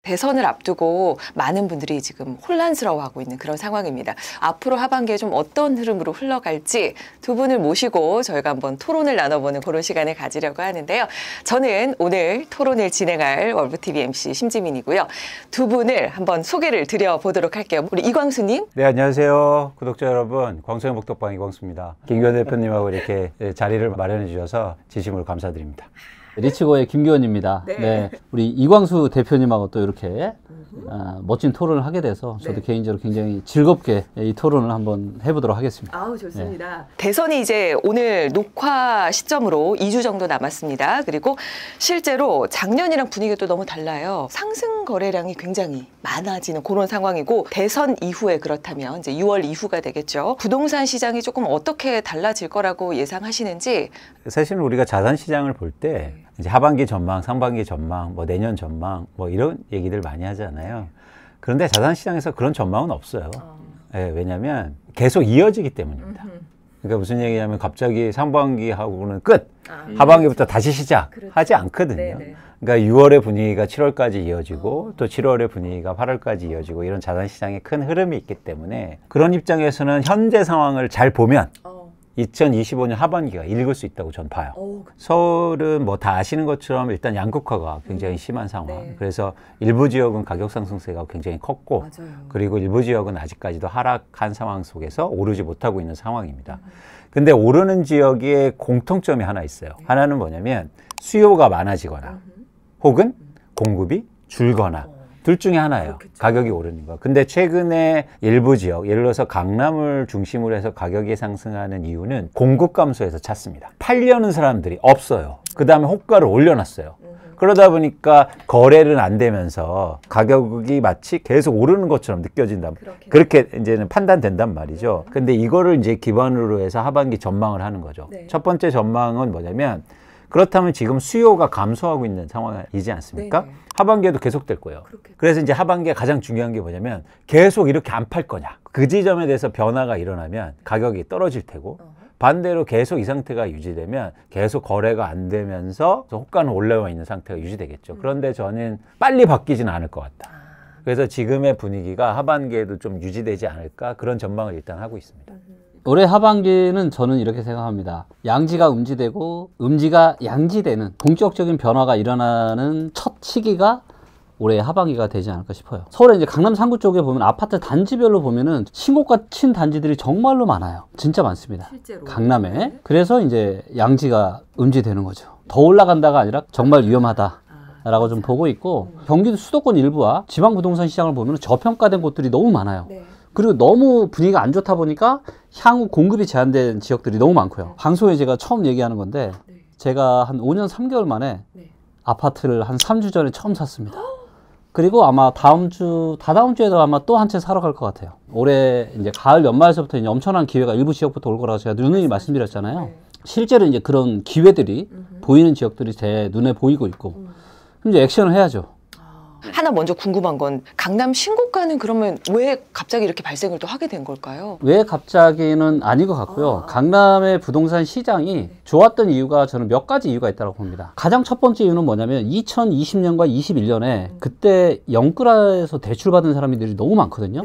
대선을 앞두고 많은 분들이 지금 혼란스러워하고 있는 그런 상황입니다. 앞으로 하반기에 좀 어떤 흐름으로 흘러갈지 두 분을 모시고 저희가 한번 토론을 나눠보는 그런 시간을 가지려고 하는데요. 저는 오늘 토론을 진행할 월브TV MC 심지민이고요. 두 분을 한번 소개를 드려보도록 할게요. 우리 이광수님. 네, 안녕하세요. 구독자 여러분, 광수형 복덕방 이광수입니다. 김기현 대표님하고 이렇게 자리를 마련해 주셔서 진심으로 감사드립니다. 리치고의 김기현입니다. 네. 우리 이광수 대표님하고 또 이렇게 멋진 토론을 하게 돼서 저도 개인적으로 굉장히 즐겁게 이 토론을 한번 해보도록 하겠습니다. 아우, 좋습니다. 대선이 이제 오늘 녹화 시점으로 2주 정도 남았습니다. 그리고 실제로 작년이랑 분위기가 또 너무 달라요. 상승 거래량이 굉장히 많아지는 그런 상황이고, 대선 이후에 그렇다면 이제 6월 이후가 되겠죠. 부동산 시장이 조금 어떻게 달라질 거라고 예상하시는지. 사실은 우리가 자산 시장을 볼 때 이제 하반기 전망, 상반기 전망, 뭐 내년 전망, 뭐 이런 얘기들 많이 하잖아요. 그런데 자산 시장에서 그런 전망은 없어요. 네, 왜냐하면 계속 이어지기 때문입니다. 그러니까 무슨 얘기냐면 갑자기 상반기하고는 끝, 하반기부터 다시 시작하지 않거든요. 네네. 그러니까 6월의 분위기가 7월까지 이어지고 또 7월의 분위기가 8월까지 이어지고 이런 자산 시장의 큰 흐름이 있기 때문에 그런 입장에서는 현재 상황을 잘 보면 2025년 하반기가 읽을 수 있다고 전 봐요. 서울은 뭐 다 아시는 것처럼 일단 양극화가 굉장히 심한 상황. 네. 그래서 일부 지역은 가격 상승세가 굉장히 컸고, 맞아요. 그리고 일부 지역은 아직까지도 하락한 상황 속에서 오르지 못하고 있는 상황입니다. 근데 오르는 지역에 공통점이 하나 있어요. 하나는 뭐냐면 수요가 많아지거나 혹은 공급이 줄거나 둘 중에 하나예요. 그렇겠죠. 가격이 오르는 거. 근데 최근에 일부 지역, 예를 들어서 강남을 중심으로 해서 가격이 상승하는 이유는 공급 감소에서 찾습니다. 팔려는 사람들이 없어요. 그 다음에 호가를 올려놨어요. 그러다 보니까 거래는 안 되면서 가격이 마치 계속 오르는 것처럼 느껴진다. 그렇게 이제는 판단된단 말이죠. 근데 이거를 이제 기반으로 해서 하반기 전망을 하는 거죠. 네. 첫 번째 전망은 뭐냐면, 그렇다면 지금 수요가 감소하고 있는 상황이지 않습니까? 네네. 하반기에도 계속될 거예요. 그렇겠죠. 그래서 이제 하반기에 가장 중요한 게 뭐냐면 계속 이렇게 안 팔 거냐. 그 지점에 대해서 변화가 일어나면 가격이 떨어질 테고, 반대로 계속 이 상태가 유지되면 계속 거래가 안 되면서 호가는 올라와 있는 상태가 유지되겠죠. 그런데 저는 빨리 바뀌지는 않을 것 같다. 그래서 지금의 분위기가 하반기에도 좀 유지되지 않을까, 그런 전망을 일단 하고 있습니다. 올해 하반기는 저는 이렇게 생각합니다. 양지가 음지되고 음지가 양지되는 본격적인 변화가 일어나는 첫 시기가 올해 하반기가 되지 않을까 싶어요. 서울에 이제 강남 3구 쪽에 보면 아파트 단지별로 보면은 신고가 친 단지들이 정말로 많아요. 진짜 많습니다. 실제로. 강남에. 네. 그래서 이제 양지가 음지되는 거죠. 더 올라간다가 아니라 정말 위험하다라고 좀 보고 있고, 경기도 수도권 일부와 지방 부동산 시장을 보면 저평가된 곳들이 너무 많아요. 네. 그리고 너무 분위기가 안 좋다 보니까 향후 공급이 제한된 지역들이 너무 많고요. 방송에 제가 처음 얘기하는 건데, 제가 한 5년 3개월 만에 아파트를 한 3주 전에 처음 샀습니다. 그리고 아마 다다음 주에도 아마 또 한 채 사러 갈 것 같아요. 올해 이제 가을 연말에서부터 이제 엄청난 기회가 일부 지역부터 올 거라고 제가 누누이 말씀드렸잖아요. 실제로 이제 그런 기회들이 보이는 지역들이 제 눈에 보이고 있고, 이제 액션을 해야죠. 하나 먼저 궁금한 건, 강남 신고가는 그러면 왜 갑자기 이렇게 발생을 또 하게 된 걸까요? 왜 갑자기는 아닌 것 같고요. 강남의 부동산 시장이 좋았던 이유가 저는 몇 가지 이유가 있다고 봅니다. 가장 첫 번째 이유는 뭐냐면 2020년과 21년에 그때 영끌에서 대출받은 사람들이 너무 많거든요.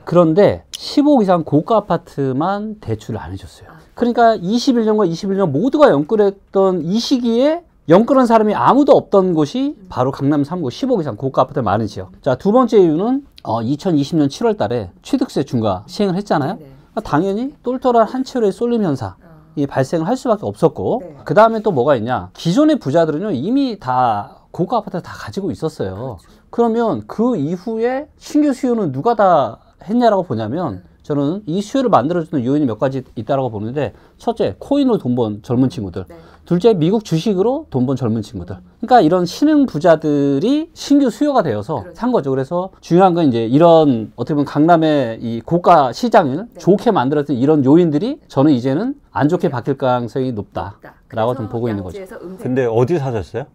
그런데 15억 이상 고가 아파트만 대출을 안 해줬어요. 그러니까 21년과 21년 모두가 영끌했던 이 시기에 영끌한 사람이 아무도 없던 곳이 바로 강남 3구 15억 이상 고가 아파트 많은 지역. 자, 두 번째 이유는 2020년 7월 달에 취득세 중과 시행을 했잖아요. 그러니까 당연히 똘똘한 한 채로의 쏠림 현상이 발생을 할 수밖에 없었고, 그 다음에 또 뭐가 있냐. 기존의 부자들은요, 이미 다 고가 아파트를 다 가지고 있었어요. 그러면 그 이후에 신규 수요는 누가 다 했냐라고 보냐면, 저는 이 수요를 만들어주는 요인이 몇 가지 있다고 보는데, 첫째, 코인으로 돈 번 젊은 친구들. 둘째, 미국 주식으로 돈 번 젊은 친구들. 그러니까 이런 신흥 부자들이 신규 수요가 되어서 산 거죠. 그래서 중요한 건 이제 이런 어떻게 보면 강남의 이 고가 시장을 좋게 만들었던 이런 요인들이 저는 이제는 안 좋게 바뀔 가능성이 높다라고 좀 보고 있는 거죠. 근데 어디 사셨어요?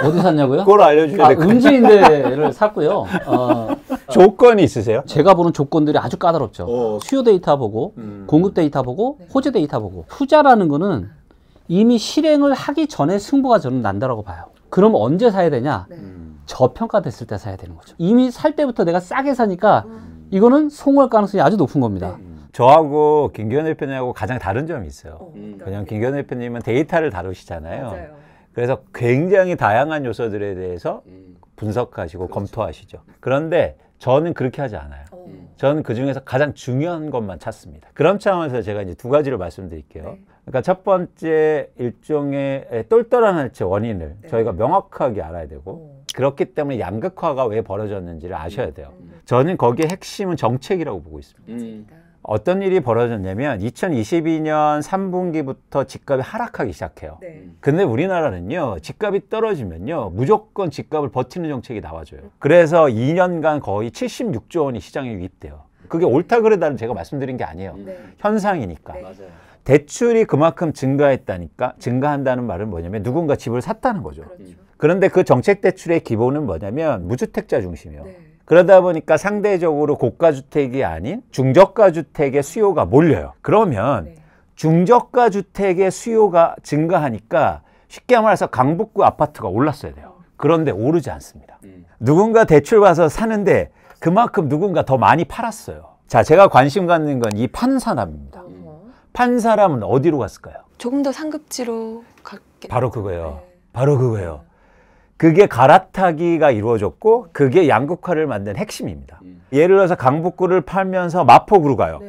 어디 샀냐고요? 그걸 알려주셔야 될 것 같아요. 음지인데를 샀고요. 조건이 있으세요? 제가 보는 조건들이 아주 까다롭죠. 수요 데이터 보고, 공급 데이터 보고, 호재 데이터 보고. 투자라는 거는 이미 실행을 하기 전에 승부가 저는 난다라고 봐요. 그럼 언제 사야 되냐? 저평가됐을 때 사야 되는 거죠. 이미 살 때부터 내가 싸게 사니까 이거는 송월 가능성이 아주 높은 겁니다. 저하고 김기현 대표님하고 가장 다른 점이 있어요. 왜냐하면 김기현 대표님은 데이터를 다루시잖아요. 맞아요. 그래서 굉장히 다양한 요소들에 대해서 분석하시고 검토하시죠. 그런데 저는 그렇게 하지 않아요. 저는 그 중에서 가장 중요한 것만 찾습니다. 그런 차원에서 제가 이제 두 가지를 말씀드릴게요. 그러니까 첫 번째, 일종의 똘똘한 할체 원인을 저희가 명확하게 알아야 되고, 그렇기 때문에 양극화가 왜 벌어졌는지를 아셔야 돼요. 저는 거기에 핵심은 정책이라고 보고 있습니다. 어떤 일이 벌어졌냐면 2022년 3분기부터 집값이 하락하기 시작해요. 근데 우리나라는요, 집값이 떨어지면요, 무조건 집값을 버티는 정책이 나와줘요. 그래서 2년간 거의 76조 원이 시장에 유입돼요. 그게 옳다 그르다는 제가 말씀드린 게 아니에요. 현상이니까. 대출이 그만큼 증가했다니까, 증가한다는 말은 뭐냐면 누군가 집을 샀다는 거죠. 그런데 그 정책 대출의 기본은 뭐냐면 무주택자 중심이에요. 그러다 보니까 상대적으로 고가주택이 아닌 중저가주택의 수요가 몰려요. 그러면 중저가 주택의 수요가 증가하니까 쉽게 말해서 강북구 아파트가 올랐어야 돼요. 그런데 오르지 않습니다. 누군가 대출 받아서 사는데 그만큼 누군가 더 많이 팔았어요. 자, 제가 관심 갖는 건 이 판 사람입니다. 판 사람은 어디로 갔을까요? 조금 더 상급지로 갔겠. 바로 그거예요. 바로 그거예요. 그게 갈아타기가 이루어졌고 그게 양극화를 만든 핵심입니다. 예를 들어서 강북구를 팔면서 마포구로 가요.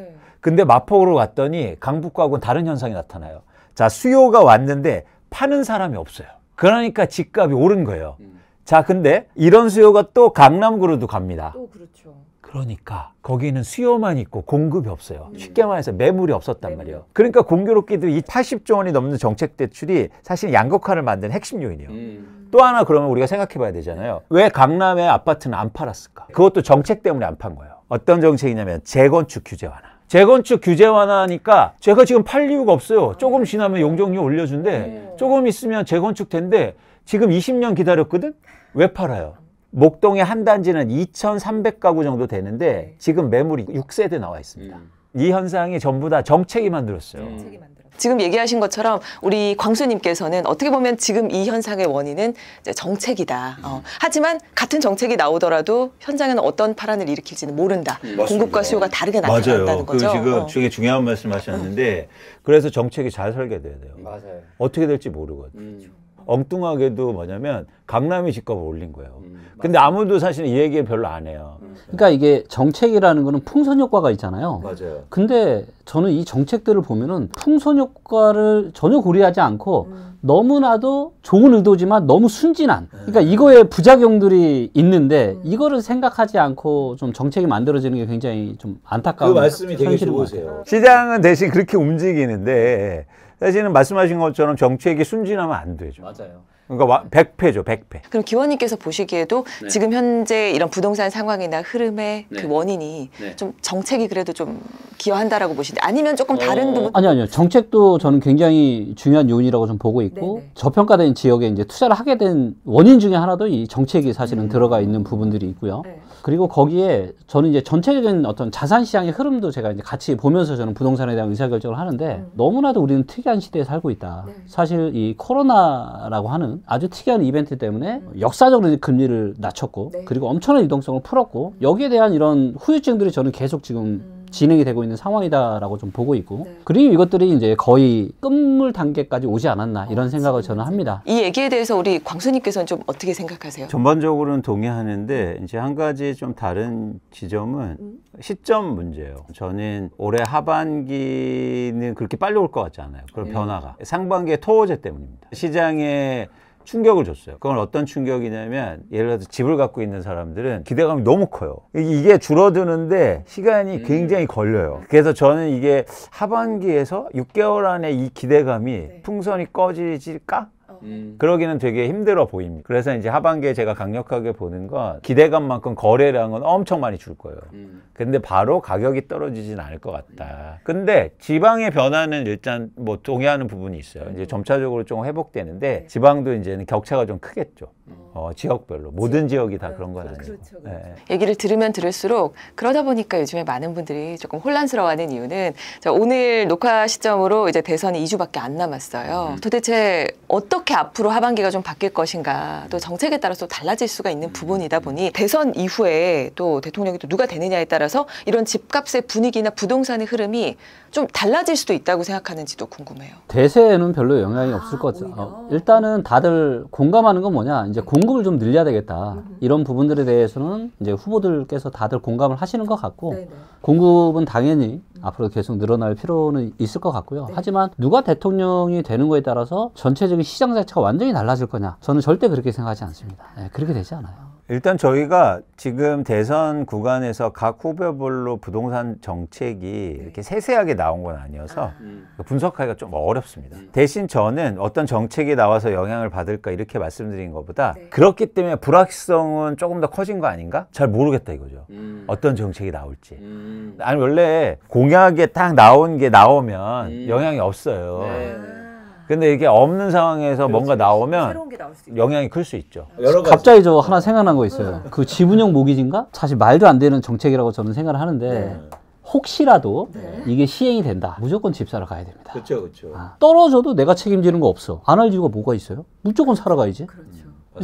근데 마포구로 갔더니 강북구하고는 다른 현상이 나타나요. 자, 수요가 왔는데 파는 사람이 없어요. 그러니까 집값이 오른 거예요. 자, 근데 이런 수요가 또 강남구로도 갑니다. 또 그렇죠. 그러니까 거기는 수요만 있고 공급이 없어요. 쉽게 말해서 매물이 없었단 말이에요. 그러니까 공교롭게도 이 80조 원이 넘는 정책 대출이 사실 양극화를 만든 핵심 요인이에요. 또 하나 그러면 우리가 생각해 봐야 되잖아요. 왜 강남의 아파트는 안 팔았을까? 그것도 정책 때문에 안 판 거예요. 어떤 정책이냐면 재건축 규제 완화. 재건축 규제 완화하니까 제가 지금 팔 이유가 없어요. 조금 지나면 용적률 올려준대. 조금 있으면 재건축 된대. 지금 20년 기다렸거든? 왜 팔아요? 목동의 한 단지는 2,300가구 정도 되는데 지금 매물이 6세대 나와 있습니다. 이 현상이 전부 다 정책이 만들었어요. 지금 얘기하신 것처럼 우리 광수님께서는 어떻게 보면 지금 이 현상의 원인은 이제 정책이다. 하지만 같은 정책이 나오더라도 현장에는 어떤 파란을 일으킬지는 모른다. 공급과 수요가 다르게 나타난다는 거죠. 지금 되게 중요한 말씀하셨는데 그래서 정책이 잘 설계돼야 돼요. 맞아요. 어떻게 될지 모르거든요. 엉뚱하게도 뭐냐면 강남이 집값을 올린 거예요. 근데 아무도 사실 이 얘기 별로 안 해요. 그러니까 이게 정책이라는 거는 풍선 효과가 있잖아요. 맞아요. 근데 저는 이 정책들을 보면은 풍선 효과를 전혀 고려하지 않고 너무나도 좋은 의도지만 너무 순진한. 그러니까 이거에 부작용들이 있는데 이거를 생각하지 않고 좀 정책이 만들어지는 게 굉장히 좀 안타까운. 그 말씀이 되게 현실인 것 좋으세요. 같아요. 시장은 대신 그렇게 움직이는데 사실은 말씀하신 것처럼 정책이 순진하면 안 되죠. 맞아요. 그러니까 100패죠, 100패. 그럼 기원님께서 보시기에도 지금 현재 이런 부동산 상황이나 흐름의 그 원인이 좀 정책이 그래도 좀 기여한다라고 보시는데 아니면 조금 다른 부분? 아니요. 정책도 저는 굉장히 중요한 요인이라고 좀 보고 있고 저평가된 지역에 이제 투자를 하게 된 원인 중에 하나도 이 정책이 사실은 들어가 있는 부분들이 있고요. 그리고 거기에 저는 이제 전체적인 어떤 자산 시장의 흐름도 제가 이제 같이 보면서 저는 부동산에 대한 의사결정을 하는데 너무나도 우리는 특이한 시대에 살고 있다. 사실 이 코로나라고 하는 아주 특이한 이벤트 때문에 역사적으로 이제 금리를 낮췄고 그리고 엄청난 유동성을 풀었고 여기에 대한 이런 후유증들이 저는 계속 지금 진행이 되고 있는 상황이다라고 좀 보고 있고 그리고 이것들이 이제 거의 끝물 단계까지 오지 않았나 이런 생각을 저는 합니다. 이 얘기에 대해서 우리 광수님께서는 좀 어떻게 생각하세요? 전반적으로는 동의하는데 이제 한 가지 좀 다른 지점은 시점 문제예요. 저는 올해 하반기는 그렇게 빨리 올 것 같지 않아요. 그런 변화가. 상반기에 토호제 때문입니다. 시장에 충격을 줬어요. 그건 어떤 충격이냐면 예를 들어서 집을 갖고 있는 사람들은 기대감이 너무 커요. 이게 줄어드는데 시간이 굉장히 걸려요. 그래서 저는 이게 하반기에서 6개월 안에 이 기대감이 풍선이 꺼지질까? 그러기는 되게 힘들어 보입니다. 그래서 이제 하반기에 제가 강력하게 보는 건 기대감만큼 거래량은 엄청 많이 줄 거예요. 근데 바로 가격이 떨어지진 않을 것 같다. 근데 지방의 변화는 일단 뭐 동의하는 부분이 있어요. 이제 점차적으로 좀 회복되는데 지방도 이제는 격차가 좀 크겠죠. 지역별로. 모든 지역이 다 그런 건 아니고. 그렇죠. 네. 얘기를 들으면 들을수록 그러다 보니까 요즘에 많은 분들이 조금 혼란스러워하는 이유는 자, 오늘 녹화 시점으로 이제 대선이 2주밖에 안 남았어요. 도대체 어떻게 어떻게 앞으로 하반기가 좀 바뀔 것인가 또 정책에 따라서 달라질 수가 있는 부분이다 보니 대선 이후에 또 대통령이 또 누가 되느냐에 따라서 이런 집값의 분위기나 부동산의 흐름이 좀 달라질 수도 있다고 생각하는지도 궁금해요. 대세에는 별로 영향이 없을 것 같아요. 일단은 다들 공감하는 건 뭐냐, 이제 공급을 좀 늘려야 되겠다. 이런 부분들에 대해서는 이제 후보들께서 다들 공감을 하시는 것 같고, 공급은 당연히 앞으로 계속 늘어날 필요는 있을 것 같고요. 하지만 누가 대통령이 되는 거에 따라서 전체적인 시장 자체가 완전히 달라질 거냐, 저는 절대 그렇게 생각하지 않습니다. 네, 그렇게 되지 않아요. 일단 저희가 지금 대선 구간에서 각 후보별로 부동산 정책이 이렇게 세세하게 나온 건 아니어서 분석하기가 좀 어렵습니다. 대신 저는 어떤 정책이 나와서 영향을 받을까 이렇게 말씀드린 것보다 그렇기 때문에 불확실성은 조금 더 커진 거 아닌가? 잘 모르겠다 이거죠. 어떤 정책이 나올지. 아니 원래 공약에 딱 나온 게 나오면 영향이 없어요. 근데 이게 없는 상황에서 뭔가 나오면 영향이 클 수 있죠. 갑자기 저 하나 생각난 거 있어요. 그 지분형 모기지인가? 사실 말도 안 되는 정책이라고 저는 생각을 하는데 혹시라도 이게 시행이 된다. 무조건 집 사러 가야 됩니다. 그렇죠. 떨어져도 내가 책임지는 거 없어. 안 할 이유가 뭐가 있어요? 무조건 사러 가야지.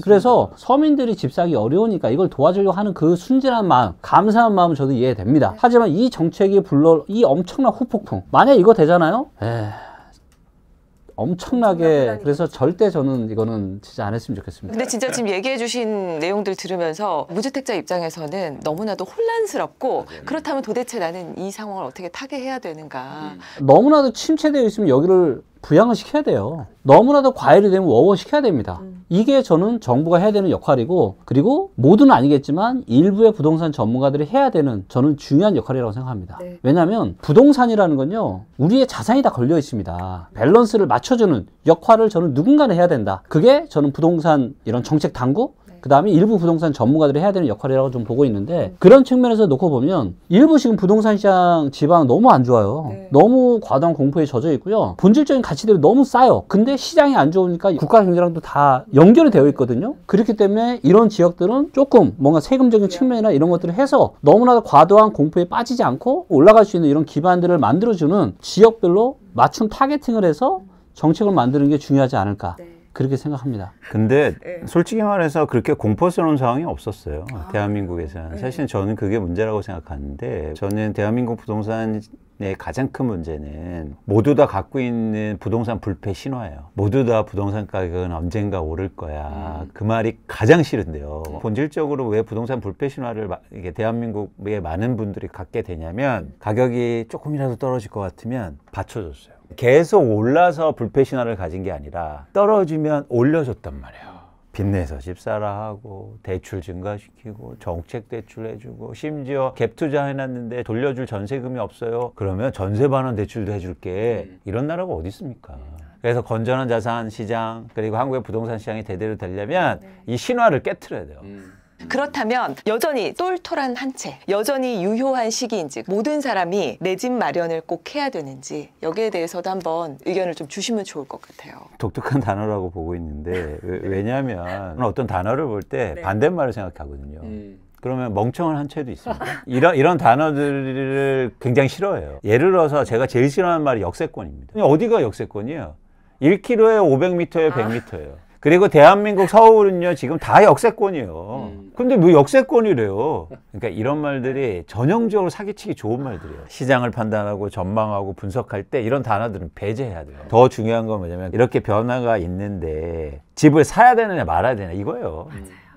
그래서 서민들이 집 사기 어려우니까 이걸 도와주려고 하는 그 순진한 마음, 감사한 마음은 저도 이해됩니다. 하지만 이 정책이 불러 이 엄청난 후폭풍, 만약 이거 되잖아요? 엄청나게, 그래서 절대 저는 이거는 진짜 안 했으면 좋겠습니다. 근데 진짜 지금 얘기해 주신 내용들 들으면서 무주택자 입장에서는 너무나도 혼란스럽고 그렇다면 도대체 나는 이 상황을 어떻게 타개해야 되는가. 너무나도 침체되어 있으면 여기를 부양을 시켜야 돼요. 너무나도 과열이 되면 워워 시켜야 됩니다. 이게 저는 정부가 해야 되는 역할이고, 그리고 모두는 아니겠지만 일부의 부동산 전문가들이 해야 되는 저는 중요한 역할이라고 생각합니다. 왜냐하면 부동산이라는 건요, 우리의 자산이 다 걸려 있습니다. 밸런스를 맞춰주는 역할을 저는 누군가는 해야 된다. 그게 저는 부동산 이런 정책 당국, 그 다음에 일부 부동산 전문가들이 해야 되는 역할이라고 좀 보고 있는데, 그런 측면에서 놓고 보면 일부 지금 부동산 시장 지방 너무 안 좋아요. 너무 과도한 공포에 젖어 있고요. 본질적인 가치들이 너무 싸요. 근데 시장이 안 좋으니까 국가 경제랑도 다 연결이 되어 있거든요. 그렇기 때문에 이런 지역들은 조금 뭔가 세금적인 측면이나 이런 것들을 해서 너무나도 과도한 공포에 빠지지 않고 올라갈 수 있는 이런 기반들을 만들어주는 지역별로 맞춤 타겟팅을 해서 정책을 만드는 게 중요하지 않을까. 그렇게 생각합니다. 근데 솔직히 말해서 그렇게 공포스러운 상황이 없었어요. 대한민국에서는. 사실 저는 그게 문제라고 생각하는데, 저는 대한민국 부동산의 가장 큰 문제는 모두 다 갖고 있는 부동산 불패 신화예요. 모두 다 부동산 가격은 언젠가 오를 거야. 그 말이 가장 싫은데요. 본질적으로 왜 부동산 불패 신화를 이게 대한민국의 많은 분들이 갖게 되냐면, 가격이 조금이라도 떨어질 것 같으면 받쳐줬어요. 계속 올라서 불패 신화를 가진 게 아니라 떨어지면 올려줬단 말이에요. 빚내서 집 사라 하고, 대출 증가시키고, 정책 대출 해주고, 심지어 갭 투자 해놨는데 돌려줄 전세금이 없어요. 그러면 전세 반환 대출도 해줄게. 이런 나라가 어디 있습니까? 그래서 건전한 자산 시장, 그리고 한국의 부동산 시장이 대대로 되려면 이 신화를 깨트려야 돼요. 그렇다면 여전히 똘똘한 한 채, 여전히 유효한 시기인지, 모든 사람이 내 집 마련을 꼭 해야 되는지, 여기에 대해서도 한번 의견을 좀 주시면 좋을 것 같아요. 독특한 단어라고 보고 있는데, 왜냐하면 어떤 단어를 볼 때 반대말을 생각하거든요. 그러면 멍청한 한 채도 있습니다. 이런 단어들을 굉장히 싫어해요. 예를 들어서 제가 제일 싫어하는 말이 역세권입니다. 어디가 역세권이에요? 1km에 500m에 100m예요. 그리고 대한민국 서울은요, 지금 다 역세권이에요. 근데 뭐 역세권이래요. 그러니까 이런 말들이 전형적으로 사기치기 좋은 말들이에요. 시장을 판단하고 전망하고 분석할 때 이런 단어들은 배제해야 돼요. 더 중요한 건 뭐냐면, 이렇게 변화가 있는데 집을 사야 되느냐 말아야 되냐 이거예요.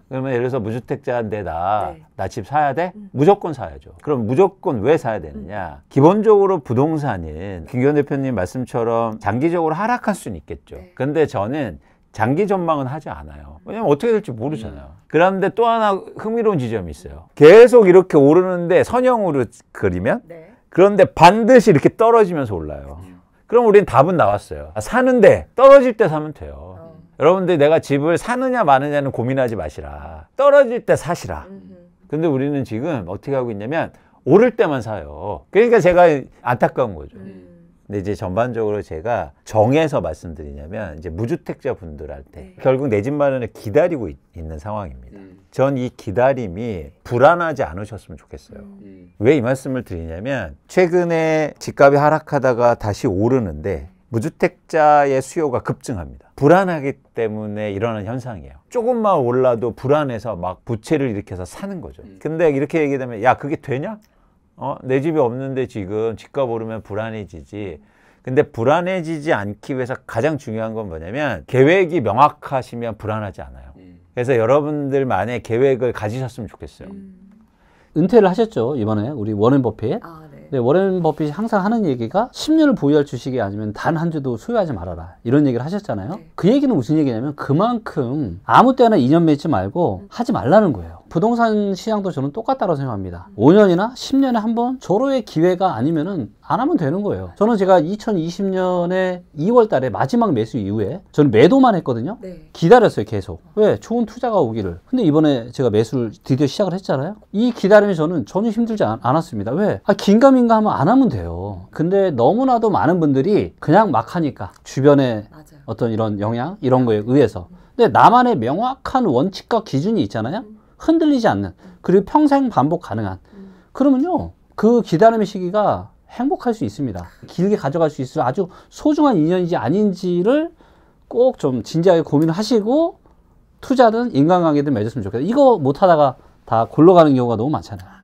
그러면 예를 들어서 무주택자인데 나 집 사야 돼? 무조건 사야죠. 그럼 무조건 왜 사야 되느냐? 기본적으로 부동산은 김기현 대표님 말씀처럼 장기적으로 하락할 수는 있겠죠. 근데 저는 장기 전망은 하지 않아요. 왜냐면 어떻게 될지 모르잖아요. 그런데 또 하나 흥미로운 지점이 있어요. 계속 이렇게 오르는데 선형으로 그리면, 그런데 반드시 이렇게 떨어지면서 올라요. 그럼 우린 답은 나왔어요. 사는데 떨어질 때 사면 돼요. 여러분들, 내가 집을 사느냐 마느냐는 고민하지 마시라. 떨어질 때 사시라. 근데 우리는 지금 어떻게 하고 있냐면 오를 때만 사요. 그러니까 제가 안타까운 거죠. 근데 이제 전반적으로 제가 정해서 말씀드리냐면, 이제 무주택자 분들한테 결국 내 집 마련을 기다리고 있는 상황입니다. 전 이 기다림이 불안하지 않으셨으면 좋겠어요. 왜 이 말씀을 드리냐면, 최근에 집값이 하락하다가 다시 오르는데 무주택자의 수요가 급증합니다. 불안하기 때문에 일어나는 현상이에요. 조금만 올라도 불안해서 막 부채를 일으켜서 사는 거죠. 근데 이렇게 얘기하면 야 그게 되냐? 내 집이 없는데 지금 집값 오르면 불안해지지. 근데 불안해지지 않기 위해서 가장 중요한 건 뭐냐면 계획이 명확하시면 불안하지 않아요. 그래서 여러분들만의 계획을 가지셨으면 좋겠어요. 은퇴를 하셨죠, 이번에 우리 워렌 버핏. 아, 네. 네, 워렌 버핏이 항상 하는 얘기가 10년을 보유할 주식이 아니면 단 한 주도 소유하지 말아라, 이런 얘기를 하셨잖아요. 네. 그 얘기는 무슨 얘기냐면 그만큼 아무 때나 2년 맺지 말고 하지 말라는 거예요. 부동산 시장도 저는 똑같다고 생각합니다. 5년이나 10년에 한 번 절호의 기회가 아니면은 안 하면 되는 거예요. 저는 제가 2020년에 2월 달에 마지막 매수 이후에 저는 매도만 했거든요. 네. 기다렸어요, 계속. 왜? 좋은 투자가 오기를. 근데 이번에 제가 매수를 드디어 시작을 했잖아요. 이 기다림이 저는 전혀 힘들지 않았습니다. 왜? 긴가민가 하면 안 하면 돼요. 근데 너무나도 많은 분들이 그냥 막 하니까 주변에 맞아요. 어떤 이런 영향, 이런 거에 의해서. 근데 나만의 명확한 원칙과 기준이 있잖아요. 흔들리지 않는, 그리고 평생 반복 가능한. 그러면요, 그 기다림의 시기가 행복할 수 있습니다. 길게 가져갈 수 있을 아주 소중한 인연인지 아닌지를 꼭 좀 진지하게 고민을 하시고 투자든 인간관계든 맺었으면 좋겠다. 이거 못하다가 다 골로 가는 경우가 너무 많잖아요.